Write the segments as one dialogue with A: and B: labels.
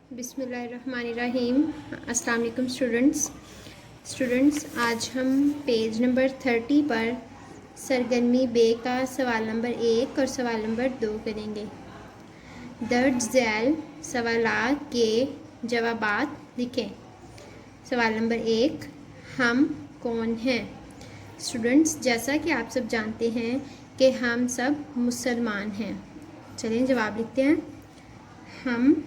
A: बिस्मिल्लाहिर्रहमानिर्रहीम। अस्सलाम वालेकुम स्टूडेंट्स, आज हम पेज नंबर 30 पर सरगर्मी बे का सवाल नंबर 1 और सवाल नंबर 2 करेंगे। दर्ज झैल सवालात के जवाबात लिखें। सवाल नंबर 1, हम कौन हैं? स्टूडेंट्स, जैसा कि आप सब जानते हैं कि हम सब मुसलमान हैं। चलिए जवाब लिखते हैं। हम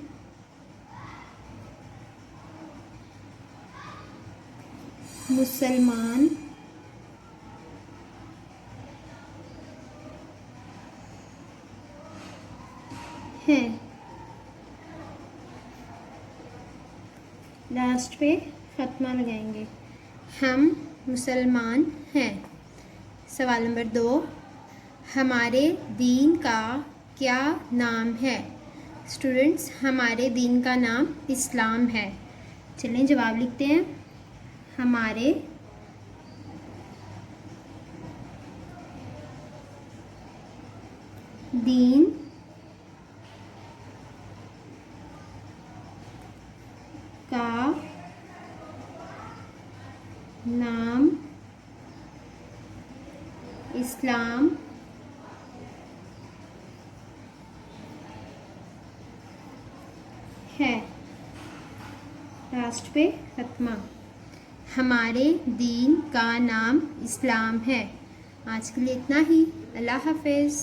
A: मुसलमान हैं। लास्ट पे ख़त्मा लगाएंगे। हम मुसलमान हैं। सवाल नंबर 2, हमारे दीन का क्या नाम है? स्टूडेंट्स, हमारे दीन का नाम इस्लाम है। चलिए जवाब लिखते हैं। हमारे दीन का नाम इस्लाम है। लास्ट पे खत्मा। हमारे दीन का नाम इस्लाम है। आज के लिए इतना ही। अल्लाह हाफ़िज़।